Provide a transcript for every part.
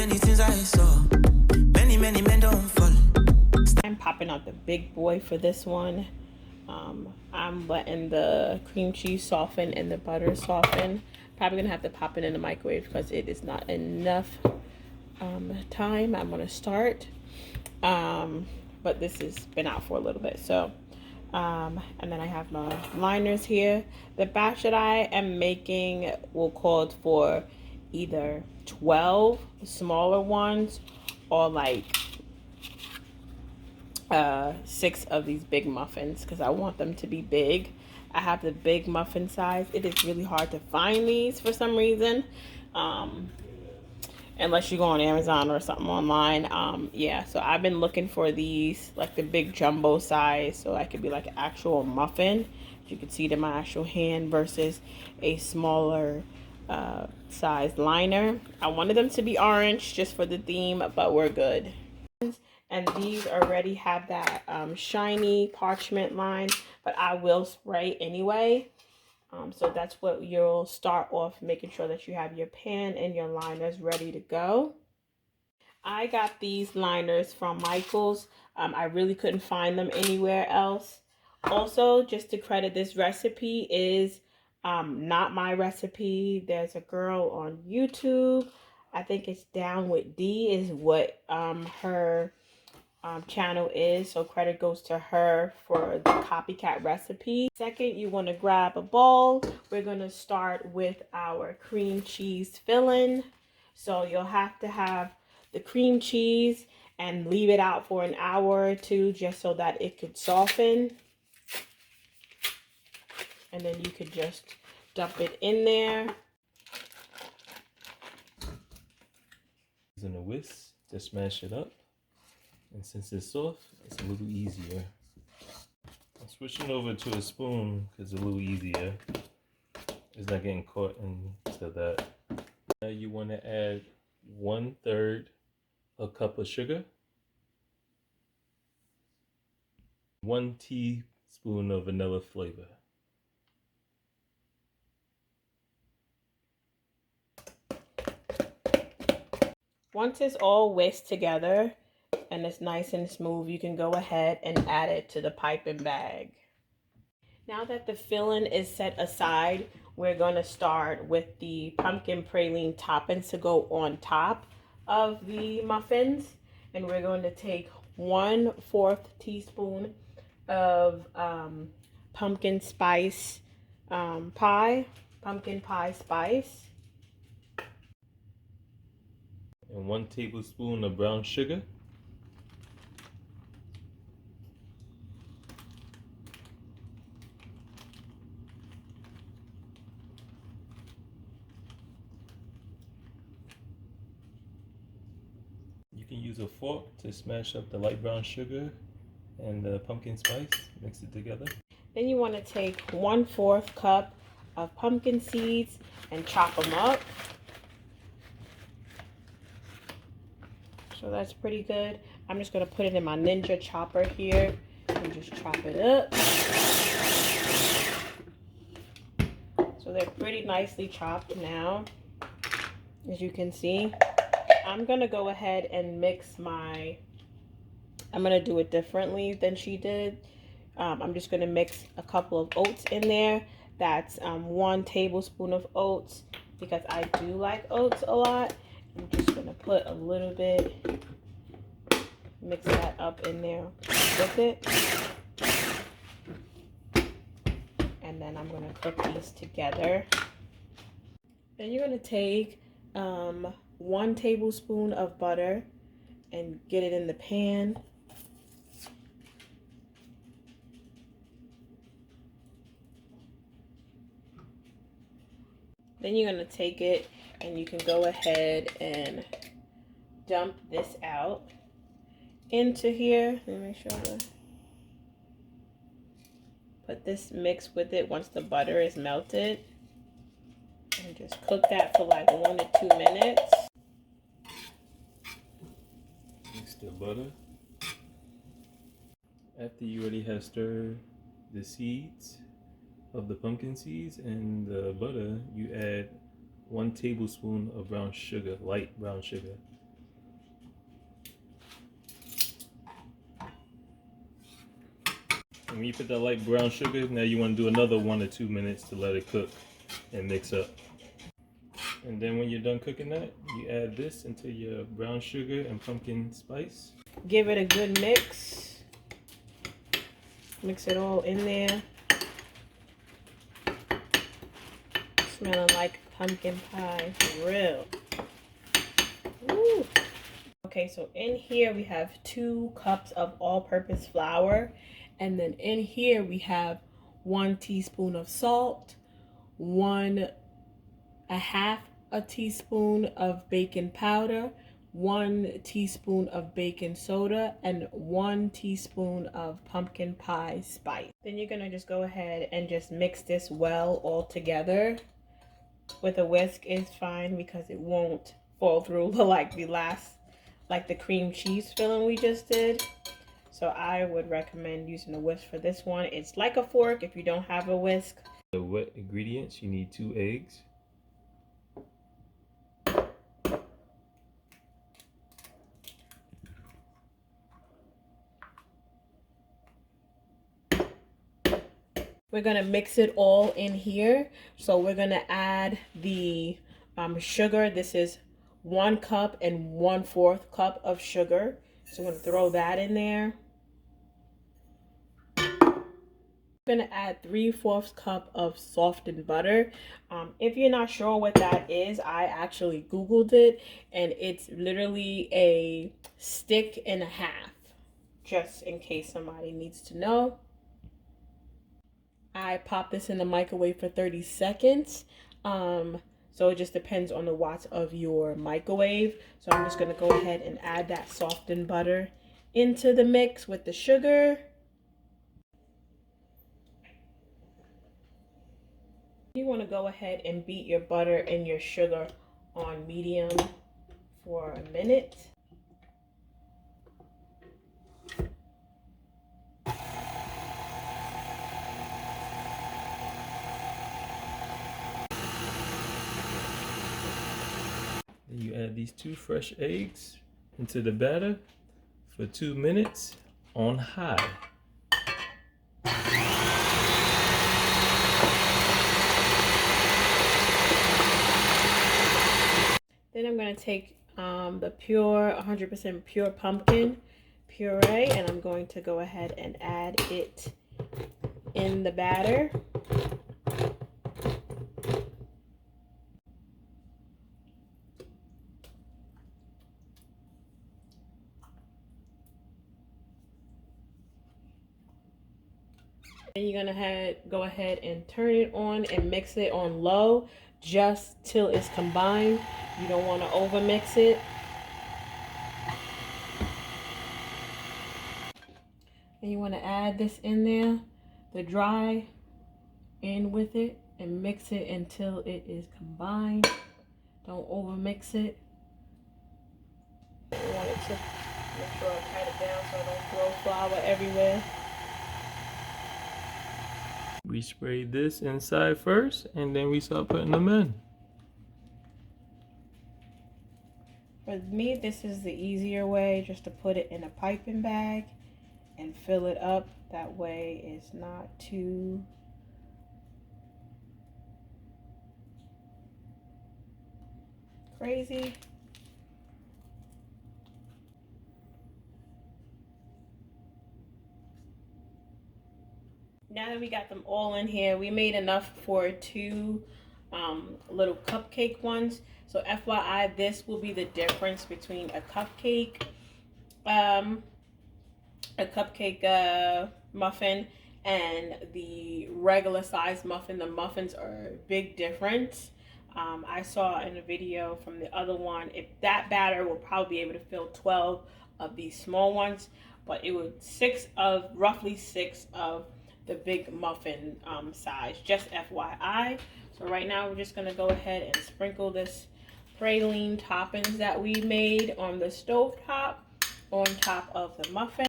many things I saw. Many men don't fall. I'm popping out the big boy for this one. I'm letting the cream cheese soften and the butter soften. Probably gonna have to pop it in the microwave because it is not enough time. I'm gonna start. But this has been out for a little bit. So, and then I have my liners here. The batch that I am making will call for either 12 smaller ones or like 6 of these big muffins because I want them to be big. I have the big muffin size. It is really hard to find these for some reason. Unless you go on Amazon or something online. Yeah, so I've been looking for these, like the big jumbo size, so I could be like an actual muffin. You can see it in my actual hand versus a smaller size liner. I wanted them to be orange just for the theme, but we're good. And these already have that shiny parchment line, but I will spray anyway. So that's what you'll start off, making sure that you have your pan and your liners ready to go. I got these liners from Michael's. I really couldn't find them anywhere else. Also, just to credit, this recipe is not my recipe. There's a girl on YouTube. I think it's Down with D is what her channel is, so credit goes to her for the copycat recipe. Second, you want to grab a bowl. We're going to start with our cream cheese filling. So you'll have to have the cream cheese and leave it out for an hour or two just so that it could soften. And then you could just dump it in there. Using a whisk to smash it up. And since it's soft, it's a little easier. I'm switching over to a spoon because it's a little easier. It's not getting caught into that. Now you want to add 1/3 a cup of sugar, 1 teaspoon of vanilla flavor. Once it's all whisked together and it's nice and smooth, you can go ahead and add it to the piping bag. Now that the filling is set aside, we're going to start with the pumpkin praline toppings to go on top of the muffins. And we're going to take 1/4 teaspoon of pumpkin spice pumpkin pie spice. And 1 tablespoon of brown sugar. You can use a fork to smash up the light brown sugar and the pumpkin spice, mix it together. Then you want to take 1/4 cup of pumpkin seeds and chop them up. So that's pretty good. I'm just going to put it in my Ninja chopper here and just chop it up. So they're pretty nicely chopped now, as you can see. I'm going to go ahead and mix I'm going to do it differently than she did. I'm just going to mix a couple of oats in there. That's 1 tablespoon of oats because I do like oats a lot. I'm just going to put a little bit, mix that up in there with it. And then I'm going to cook these together. Then you're going to take 1 tablespoon of butter and get it in the pan. Then you're going to take it and you can go ahead and dump this out into here. Let me make sure to put this mix with it once the butter is melted. And just cook that for like 1 to 2 minutes. Mix the butter. After you already have stirred the seeds of the pumpkin seeds and the butter, you add 1 tablespoon of brown sugar, light brown sugar. And when you put that light brown sugar, now you want to do another 1 or 2 minutes to let it cook and mix up. And then when you're done cooking that, you add this into your brown sugar and pumpkin spice. Give it a good mix. Mix it all in there. Smelling like pumpkin pie for real. Woo. Okay, so in here we have 2 cups of all-purpose flour, and then in here we have 1 teaspoon of salt, 1.5 teaspoon of baking powder, 1 teaspoon of baking soda, and 1 teaspoon of pumpkin pie spice. Then you're gonna just go ahead and just mix this well all together. With a whisk is fine because it won't fall through like the cream cheese filling we just did. So I would recommend using a whisk for this one. It's like a fork if you don't have a whisk. The wet ingredients, you need 2 eggs. We're gonna mix it all in here. So we're gonna add the sugar. This is 1 cup and 1/4 cup of sugar. So we're gonna throw that in there. I'm gonna add 3/4 cup of softened butter. If you're not sure what that is, I actually Googled it, and it's literally a stick and a half, just in case somebody needs to know. I pop this in the microwave for 30 seconds. So it just depends on the watts of your microwave. So I'm just gonna go ahead and add that softened butter into the mix with the sugar. You want to go ahead and beat your butter and your sugar on medium for a minute. Then you add these 2 fresh eggs into the batter for 2 minutes on high. Then I'm going to take the pure 100% pure pumpkin puree, and I'm going to go ahead and add it in the batter. Then you're gonna go ahead and turn it on and mix it on low just till it's combined. You don't want to over mix it. And you want to add this in there, the dry in with it, and mix it until it is combined. Don't over mix it. You want it to make sure I pat it down so I don't throw flour everywhere. We spray this inside first, and then we start putting them in. For me, this is the easier way, just to put it in a piping bag and fill it up. That way it's not too crazy. Now that we got them all in here, we made enough for 2 little cupcake ones. So FYI, this will be the difference between a cupcake muffin and the regular size muffin. The muffins are a big difference. I saw in a video from the other one, if that batter will probably be able to fill 12 of these small ones, but it would roughly 6 of the big muffin size, just FYI. So right now we're just gonna go ahead and sprinkle this praline toppings that we made on the stove top on top of the muffin.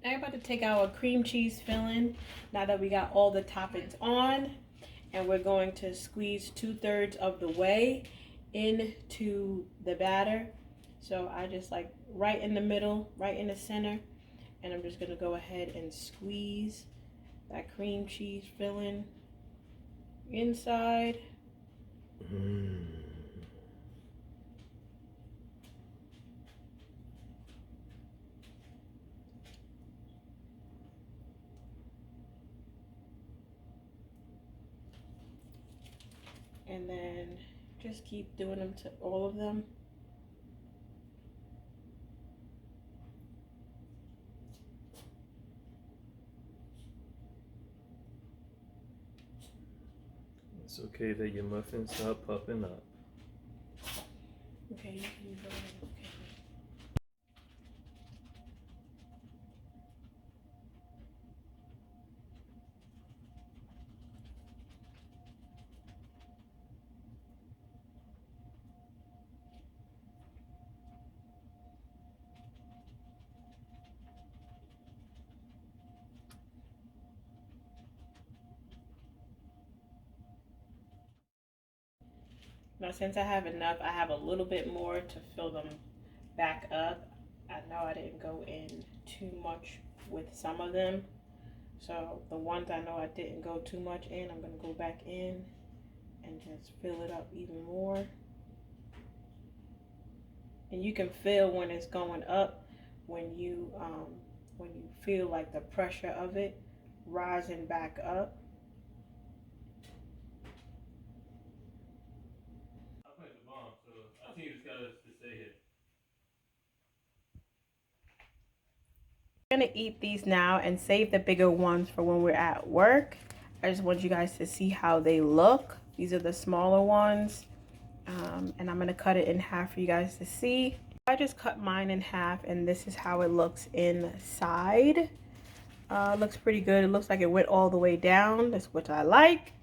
Now we're about to take our cream cheese filling now that we got all the toppings on, and we're going to squeeze 2/3 of the way into the batter. So I just like right in the middle, right in the center, and I'm just gonna go ahead and squeeze that cream cheese filling inside. And then just keep doing them to all of them. It's okay that your muffins start popping up. Okay, you can go ahead. Okay. Now since I have enough, I have a little bit more to fill them back up. I know I didn't go in too much with some of them. So the ones I know I didn't go too much in, I'm gonna go back in and just fill it up even more. And you can feel when it's going up, when you feel like the pressure of it rising back up. I played the bomb, so I think you just got us to stay here. I'm gonna eat these now and save the bigger ones for when we're at work. I just want you guys to see how they look. These are the smaller ones, and I'm gonna cut it in half for you guys to see. I just cut mine in half, and this is how it looks inside. It looks pretty good. It looks like it went all the way down. That's what I like.